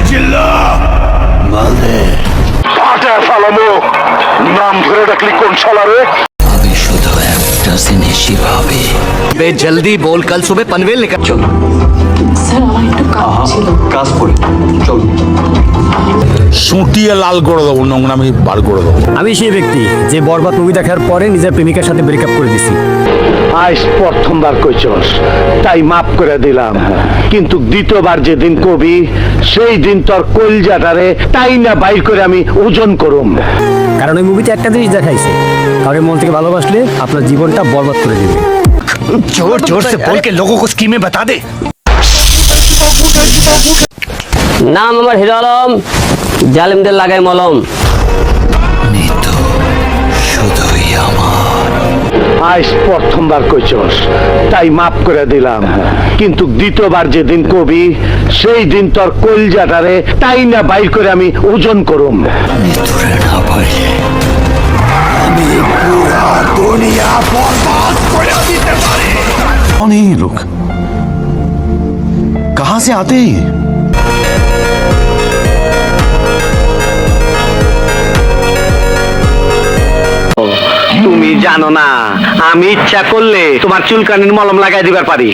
চিল্লা মাল দে ফাটা ফালামো নাম ধরে ডাকলি কোন শালারে अभी शुद्ध একটা জিনিসই ভাবি বে জলদি বল কাল সুবে পনভেল लेकर চল স্যার আমার একটু কাজ ছিল। কাজ করে চল সুটিয়ে লাল করে দেবো, নোংরামি বার করে দেবো। আমি সেই ব্যক্তি যে বরবাদ মুভি দেখার পরে নিজের প্রেমিকার সাথে ব্রেকআপ করে দিছি। আজ প্রথমবার কইছস তাই মাফ করে দিলাম, কিন্তু দ্বিতীয়বার যেদিন কবি সেই দিন তোর কলজাটারে তাই না বাইর করে আমি ওজন করুম। কারণ ওই মুভিতে একটা জিনিস দেখাইছে, কারোর মন থেকে ভালোবাসলে আপনার জীবনটা বরবাদ করে দিবে। जोर जोर से बोल के लोगों को स्कीमें बता दे। নাম আমার হিরো আলম, জালিমদের লাগাই মলম। নিতো শুধুই আমার আজ প্রথমবার কইছস তাই মাফ করে দিলাম, কিন্তু দ্বিতীয়বার যেদিন কবি সেই দিন তোর কলজাটারে তাই না বাইর করে আমি ওজন করুম। নিতুরে না পাইলে আমি পুরা দুনিয়া বরবাদ করে দিতে পারি। कौन है ये लोग? कहां से आते हैं ये? তুমি জানো না আমি ইচ্ছা করলে তোমার চুলকানির মলম লাগাই দিবার পারি।